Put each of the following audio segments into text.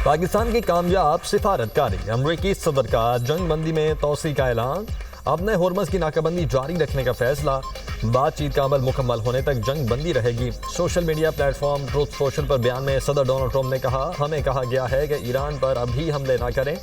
پاکستان کی کامیاب سفارتکاری، امریکی صدر کا جنگ بندی میں توسیع کا اعلان، اپنے ہرمز کی ناکہ بندی جاری رکھنے کا فیصلہ، بات چیت کا عمل مکمل ہونے تک جنگ بندی رہے گی۔ Social media platform Truth Social پر بیان میں صدر ڈونلڈ ٹرمپ نے کہا، ہمیں کہا گیا ہے کہ ایران پر ابھی حملے نہ کریں۔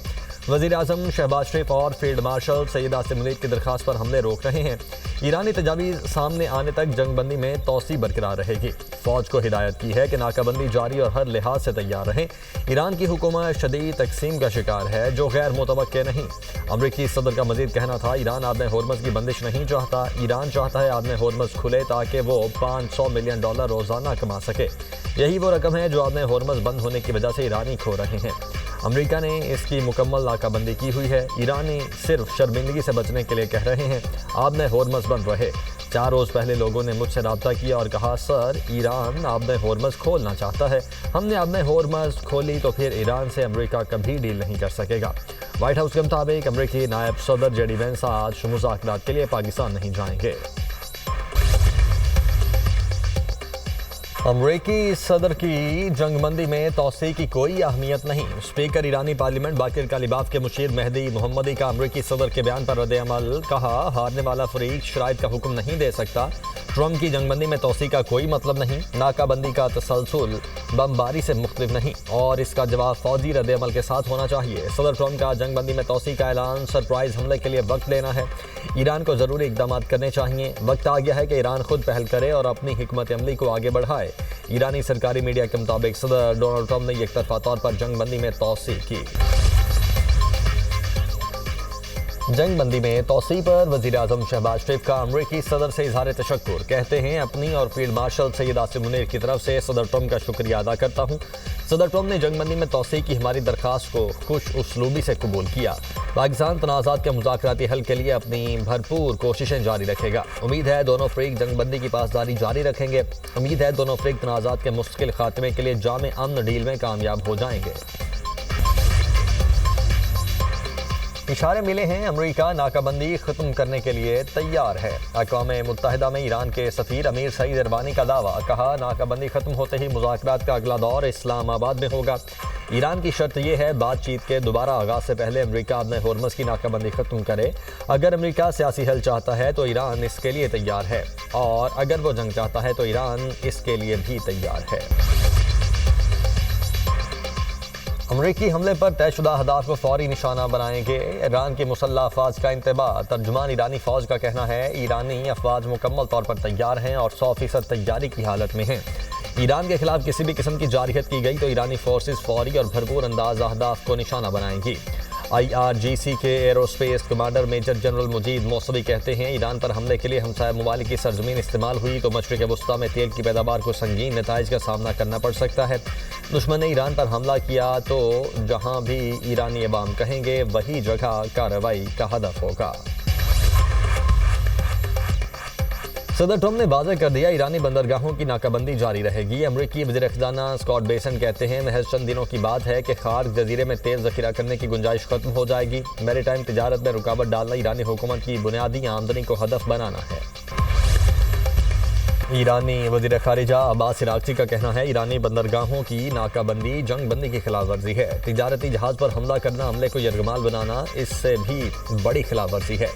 وزیر اعظم شہباز شریف اور فیلڈ مارشل سید عاصم منیر کی درخواست پر حملے روک رہے ہیں۔ ایرانی تجاویز سامنے آنے تک جنگ بندی میں توسیع برقرار رہے گی۔ فوج کو ہدایت کی ہے کہ ناکہ بندی جاری اور ہر لحاظ سے تیار رہیں۔ ایران کی حکومت شدید تقسیم کا شکار ہے جو غیر متوقع نہیں۔ امریکی صدر کا مزید کہنا تھا، ایران آبِ ہرمز کی بندش نہیں چاہتا، ایران چاہتا ہے آبِ ہرمز کھلے تاکہ وہ $500 ملین روزانہ کما سکے۔ یہی وہ رقم ہے جو آبِ ہرمز بند ہونے کی وجہ سے ایرانی کھو رہے ہیں۔ امریکہ نے اس کی مکمل ناکہ بندی کی ہوئی ہے۔ ایرانی صرف شرمندگی سے بچنے کے لیے کہہ رہے ہیں آبِ ہرمز بند رہے۔ 4 روز پہلے لوگوں نے مجھ سے رابطہ کیا اور کہا، سر ایران آبِ ہرمز کھولنا چاہتا ہے، ہم نے آبِ ہرمز کھولی تو پھر ایران سے امریکہ کبھی ڈیل نہیں کر سکے گا۔ وائٹ ہاؤس کے مطابق امریکی نائب صدر جے ڈی وینس آج مذاکرات کے لیے پاکستان نہیں جائیں گے۔ امریکی صدر کی جنگ بندی میں توسیع کی کوئی اہمیت نہیں، اسپیکر ایرانی پارلیمنٹ باقر کالیباف کے مشیر مہدی محمدی کا امریکی صدر کے بیان پر رد عمل، کہا ہارنے والا فریق شرائط کا حکم نہیں دے سکتا، ٹرمپ کی جنگ بندی میں توسیع کا کوئی مطلب نہیں، ناکہ بندی کا تسلسل بمباری سے مختلف نہیں اور اس کا جواب فوجی رد عمل کے ساتھ ہونا چاہیے۔ صدر ٹرمپ کا جنگ بندی میں توسیع کا اعلان سرپرائز حملے کے لیے وقت لینا ہے، ایران کو ضروری اقدامات کرنے چاہیے، وقت آ گیا ہے کہ ایران خود پہل کرے اور اپنی حکمت عملی کو آگے بڑھائے۔ ایرانی سرکاری میڈیا کے مطابق صدر ڈونلڈ ٹرمپ نے یک طرفہ طور پر جنگ بندی میں توسیع کی۔ جنگ بندی میں توسیع پر وزیر اعظم شہباز شریف کا امریکی صدر سے اظہار تشکر، کہتے ہیں اپنی اور فیلڈ مارشل سید عاصم منیر کی طرف سے صدر ٹرمپ کا شکریہ ادا کرتا ہوں۔ صدر ٹرمپ نے جنگ بندی میں توسیع کی ہماری درخواست کو خوش اسلوبی سے قبول کیا۔ پاکستان تنازعات کے مذاکراتی حل کے لیے اپنی بھرپور کوششیں جاری رکھے گا۔ امید ہے دونوں فریق جنگ بندی کی پاسداری جاری رکھیں گے۔ امید ہے دونوں فریق تنازعات کے مستقل خاتمے کے لیے جامع امن ڈیل میں کامیاب ہو جائیں گے۔ اشارے ملے ہیں امریکہ ناکہ بندی ختم کرنے کے لیے تیار ہے۔ اقوام متحدہ میں ایران کے سفیر امیر سعید اروانی کا دعویٰ، کہا ناکہ بندی ختم ہوتے ہی مذاکرات کا اگلا دور اسلام آباد میں ہوگا۔ ایران کی شرط یہ ہے بات چیت کے دوبارہ آغاز سے پہلے امریکہ اپنے ہرمز کی ناکہ بندی ختم کرے۔ اگر امریکہ سیاسی حل چاہتا ہے تو ایران اس کے لیے تیار ہے اور اگر وہ جنگ چاہتا ہے تو ایران اس کے لیے بھی تیار ہے۔ امریکی حملے پر طے شدہ اہداف کو فوری نشانہ بنائیں گے ایران کی مسلح افواج کا انتباہ۔ ترجمان ایرانی فوج کا کہنا ہے ایرانی افواج مکمل طور پر تیار ہیں اور 100% تیاری کی حالت میں ہیں۔ ایران کے خلاف کسی بھی قسم کی جارحیت کی گئی تو ایرانی فورسز فوری اور بھرپور انداز اہداف کو نشانہ بنائیں گی۔ IRGC کے ایروسپیس کمانڈر میجر جنرل مجید موصوی کہتے ہیں ایران پر حملے کے لیے ہمسایہ ممالک کی سرزمین استعمال ہوئی تو مشرق وسطیٰ میں تیل کی پیداوار کو سنگین نتائج کا سامنا کرنا پڑ سکتا ہے۔ دشمن نے ایران پر حملہ کیا تو جہاں بھی ایرانی عوام کہیں گے وہی جگہ کارروائی کا ہدف ہوگا۔ صدر ٹرمپ نے واضح کر دیا ایرانی بندرگاہوں کی ناکہ بندی جاری رہے گی۔ امریکی وزیر خزانہ اسکاٹ بیسن کہتے ہیں محض چند دنوں کی بات ہے کہ خارق جزیرے میں تیل ذخیرہ کرنے کی گنجائش ختم ہو جائے گی۔ میری ٹائم تجارت میں رکاوٹ ڈالنا ایرانی حکومت کی بنیادی آمدنی کو ہدف بنانا ہے۔ ایرانی وزیر خارجہ عباس عراقچی کا کہنا ہے ایرانی بندرگاہوں کی ناکہ بندی جنگ بندی کی خلاف ورزی ہے۔ تجارتی جہاز پر حملہ کرنا، عملے کو یرغمال بنانا اس سے بھی بڑی خلاف ورزی ہے۔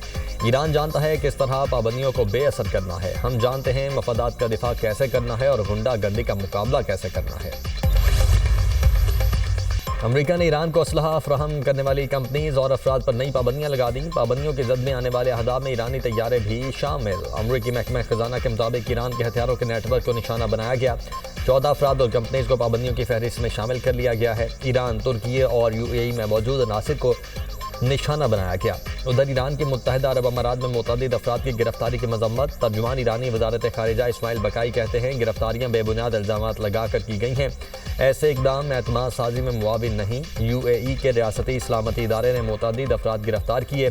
ایران جانتا ہے کس طرح پابندیوں کو بے اثر کرنا ہے، ہم جانتے ہیں مفادات کا دفاع کیسے کرنا ہے اور غنڈہ گردی کا مقابلہ کیسے کرنا ہے۔ امریکہ نے ایران کو اسلحہ فراہم کرنے والی کمپنیز اور افراد پر نئی پابندیاں لگا دیں۔ پابندیوں کی زد میں آنے والے اہداف میں ایرانی طیارے بھی شامل۔ امریکی محکمہ خزانہ کے مطابق ایران کے ہتھیاروں کے نیٹ ورک کو نشانہ بنایا گیا۔ 14 افراد اور کمپنیز کو پابندیوں کی فہرست میں شامل کر لیا گیا ہے۔ ایران، ترکی اور UAE میں موجود عناصر کو نشانہ بنایا گیا۔ ادھر ایران کے متحدہ عرب امارات میں متعدد افراد کی گرفتاری کی مذمت۔ ترجمان ایرانی وزارت خارجہ اسماعیل بقائی کہتے ہیں گرفتاریاں بے بنیاد الزامات لگا کر کی گئی ہیں، ایسے اقدام اعتماد سازی میں معاون نہیں۔ UAE کے ریاستی سلامتی ادارے نے متعدد افراد گرفتار کیے۔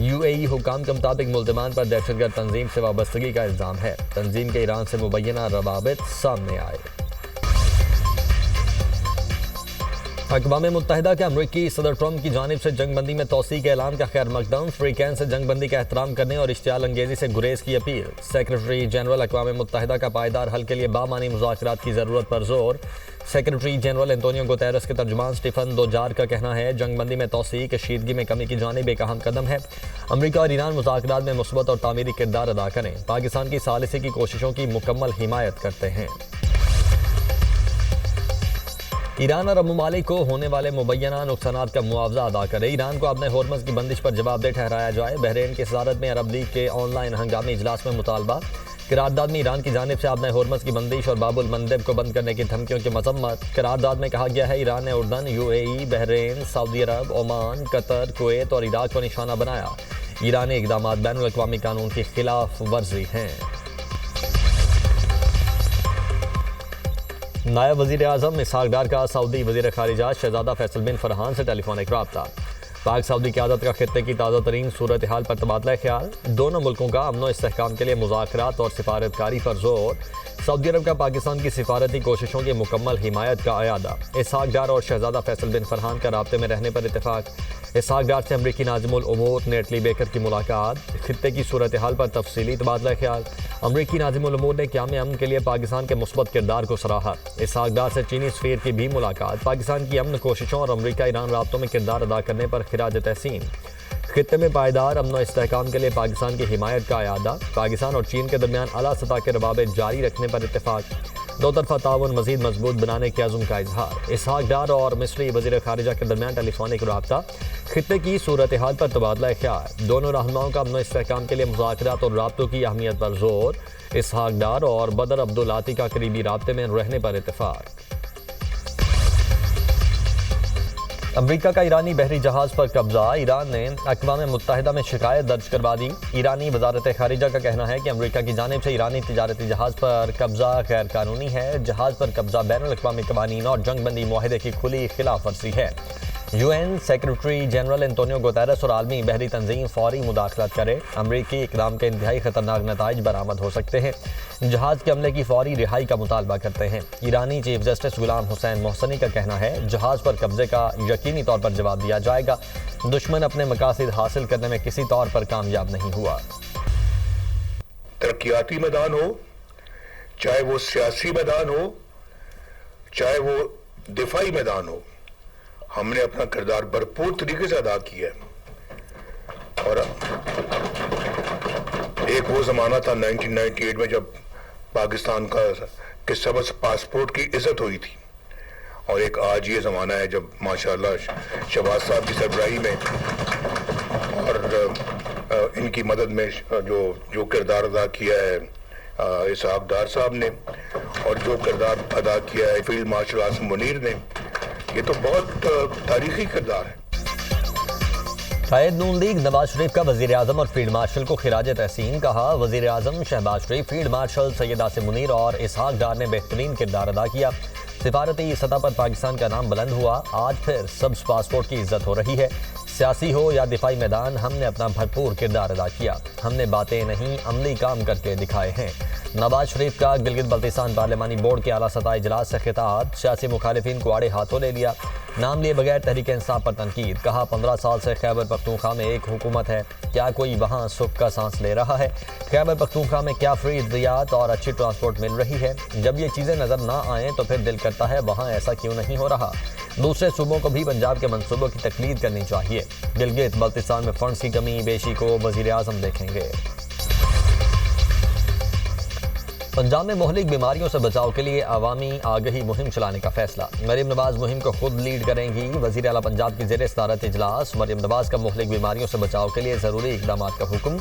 UAE حکام کے مطابق ملزمان پر دہشت گرد تنظیم سے وابستگی کا الزام ہے۔ تنظیم کے ایران سے مبینہ روابط سامنے آئے۔ اقوام متحدہ کے امریکی صدر ٹرمپ کی جانب سے جنگ بندی میں توسیع کے اعلان کا خیر مقدم، فریقین سے جنگ بندی کا احترام کرنے اور اشتعال انگیزی سے گریز کی اپیل۔ سیکرٹری جنرل اقوام متحدہ کا پائیدار حل کے لیے بامعنی مذاکرات کی ضرورت پر زور۔ سیکرٹری جنرل انطونیو گوتیرس کے ترجمان اسٹیفن دوجار کا کہنا ہے جنگ بندی میں توسیع کشیدگی میں کمی کی جانب ایک اہم قدم ہے۔ امریکہ اور ایران مذاکرات میں مثبت اور تعمیری کردار ادا کریں، پاکستان کی ثالثی کی کوششوں کی مکمل حمایت کرتے ہیں۔ ایران عرب ممالک کو ہونے والے مبینہ نقصانات کا معاوضہ ادا کرے، ایران کو اپنے ہورمز کی بندش پر جواب دہ ٹھہرایا جائے۔ بحرین کی صدارت میں عرب لیگ کے آن لائن ہنگامی اجلاس میں مطالبہ۔ قرارداد میں ایران کی جانب سے اپنے ہورمز کی بندش اور باب المندب کو بند کرنے کی دھمکیوں کی مذمت۔ قرارداد میں کہا گیا ہے ایران نے اردن، UAE، بحرین، سعودی عرب، عمان، قطر، کویت اور عراق کو نشانہ بنایا۔ ایرانی اقدامات بین الاقوامی قانون کی خلاف ورزی ہیں۔ نائب وزیر اعظم اسحاق ڈار کا سعودی وزیر خارجہ شہزادہ فیصل بن فرحان سے ٹیلی فونک رابطہ۔ پاک سعودی قیادت کا خطے کی تازہ ترین صورتحال پر تبادلہ خیال، دونوں ملکوں کا امن و استحکام کے لیے مذاکرات اور سفارتکاری پر زور۔ سعودی عرب کا پاکستان کی سفارتی کوششوں کی مکمل حمایت کا اعادہ۔ اسحاق ڈار اور شہزادہ فیصل بن فرحان کا رابطے میں رہنے پر اتفاق۔ اسحاق ڈار سے امریکی ناظم الامور نیٹلی بیکر کی ملاقات، خطے کی صورتحال پر تفصیلی تبادلہ خیال۔ امریکی ناظم الامور نے قیام امن کے لیے پاکستان کے مثبت کردار کو سراہا۔ اسحاق ڈار سے چینی سفیر کی بھی ملاقات، پاکستان کی امن کوششوں اور امریکہ ایران رابطوں میں کردار ادا کرنے پر خراج تحسین۔ خطے میں پائیدار امن و استحکام کے لیے پاکستان کی حمایت کا اعادہ، پاکستان اور چین کے درمیان اعلیٰ سطح کے روابط جاری رکھنے پر اتفاق۔ دو طرفہ تعاون مزید مضبوط بنانے کے عزم کا اظہار۔ اسحاق ڈار اور مصری وزیر خارجہ کے درمیان ٹیلی فونک رابطہ، خطے کی صورتحال پر تبادلہ خیال، دونوں رہنماؤں کا امن و استحکام کے لیے مذاکرات اور رابطوں کی اہمیت پر زور۔ اسحاق ڈار اور بدر عبدالعاطی کا قریبی رابطے میں رہنے پر اتفاق۔ امریکہ کا ایرانی بحری جہاز پر قبضہ، ایران نے اقوام متحدہ میں شکایت درج کروا دی۔ ایرانی وزارت خارجہ کا کہنا ہے کہ امریکہ کی جانب سے ایرانی تجارتی جہاز پر قبضہ غیر قانونی ہے۔ جہاز پر قبضہ بین الاقوامی قوانین اور جنگ بندی معاہدے کی کھلی خلاف ورزی ہے۔ UN سیکرٹری جنرل انطونیو گوتیرس اور عالمی بحری تنظیم فوری مداخلت کرے، امریکی اقدام کے انتہائی خطرناک نتائج برآمد ہو سکتے ہیں۔ جہاز کے عملے کی فوری رہائی کا مطالبہ کرتے ہیں۔ ایرانی چیف جسٹس غلام حسین محسنی کا کہنا ہے جہاز پر قبضے کا یقینی طور پر جواب دیا جائے گا۔ دشمن اپنے مقاصد حاصل کرنے میں کسی طور پر کامیاب نہیں ہوا۔ ترقیاتی میدان ہو، چاہے وہ سیاسی میدان ہو، چاہے وہ دفاعی میدان ہو، ہم نے اپنا کردار بھرپور طریقے سے ادا کیا ہے۔ اور ایک وہ زمانہ تھا 1998 میں جب پاکستان کے سبز پاسپورٹ کی عزت ہوئی تھی، اور ایک آج یہ زمانہ ہے جب ماشاءاللہ شہباز صاحب کی سربراہی میں اور ان کی مدد میں جو کردار ادا کیا ہے اسحاق ڈار صاحب نے، اور جو کردار ادا کیا ہے فیلڈ مارشل عاصم منیر نے، یہ تو بہت تاریخی کردار ہے۔ قائد نون لیگ نواز شریف کا وزیر اعظم اور فیلڈ مارشل کو خراج تحسین، کہا وزیر اعظم شہباز شریف، فیلڈ مارشل سید عاصم منیر اور اسحاق ڈار نے بہترین کردار ادا کیا۔ سفارتی سطح پر پاکستان کا نام بلند ہوا، آج پھر سبز پاسپورٹ کی عزت ہو رہی ہے۔ سیاسی ہو یا دفاعی میدان، ہم نے اپنا بھرپور کردار ادا کیا، ہم نے باتیں نہیں عملی کام کر کے دکھائے ہیں۔ نواز شریف کا گلگت بلتستان پارلیمانی بورڈ کے اعلیٰ سطح اجلاس سے خطاب، سیاسی مخالفین کو آڑے ہاتھوں لے لیا، نام لیے بغیر تحریک انصاف پر تنقید، کہا 15 سال سے خیبر پختونخوا میں ایک حکومت ہے، کیا کوئی وہاں سکھ کا سانس لے رہا ہے؟ خیبر پختونخوا میں کیا فری ادویات اور اچھی ٹرانسپورٹ مل رہی ہے؟ جب یہ چیزیں نظر نہ آئیں تو پھر دل کرتا ہے وہاں ایسا کیوں نہیں ہو رہا؟ دوسرے صوبوں کو بھی پنجاب کے منصوبوں کی تقلید کرنی چاہیے۔ گلگت بلتستان میں فنڈز کی کمی بیشی کو وزیر اعظم دیکھیں گے۔ پنجاب میں مہلک بیماریوں سے بچاؤ کے لیے عوامی آگہی مہم چلانے کا فیصلہ، مریم نواز مہم کو خود لیڈ کریں گی۔ وزیر اعلیٰ پنجاب کی زیر صدارت اجلاس، مریم نواز کا مہلک بیماریوں سے بچاؤ کے لیے ضروری اقدامات کا حکم۔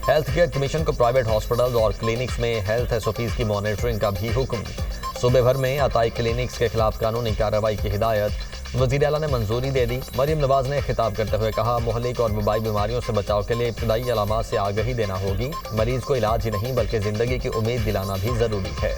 ہیلتھ کیئر کمیشن کو پرائیویٹ ہاسپٹلز اور کلینکس میں ہیلتھ SOPs کی مانیٹرنگ کا بھی حکم۔ صوبے بھر میں عطائی کلینکس کے خلاف قانونی کارروائی کی ہدایت، وزیر اعلیٰ نے منظوری دے دی۔ مریم نواز نے خطاب کرتے ہوئے کہا مہلک اور وبائی بیماریوں سے بچاؤ کے لیے ابتدائی علامات سے آگہی دینا ہوگی، مریض کو علاج ہی نہیں بلکہ زندگی کی امید دلانا بھی ضروری ہے۔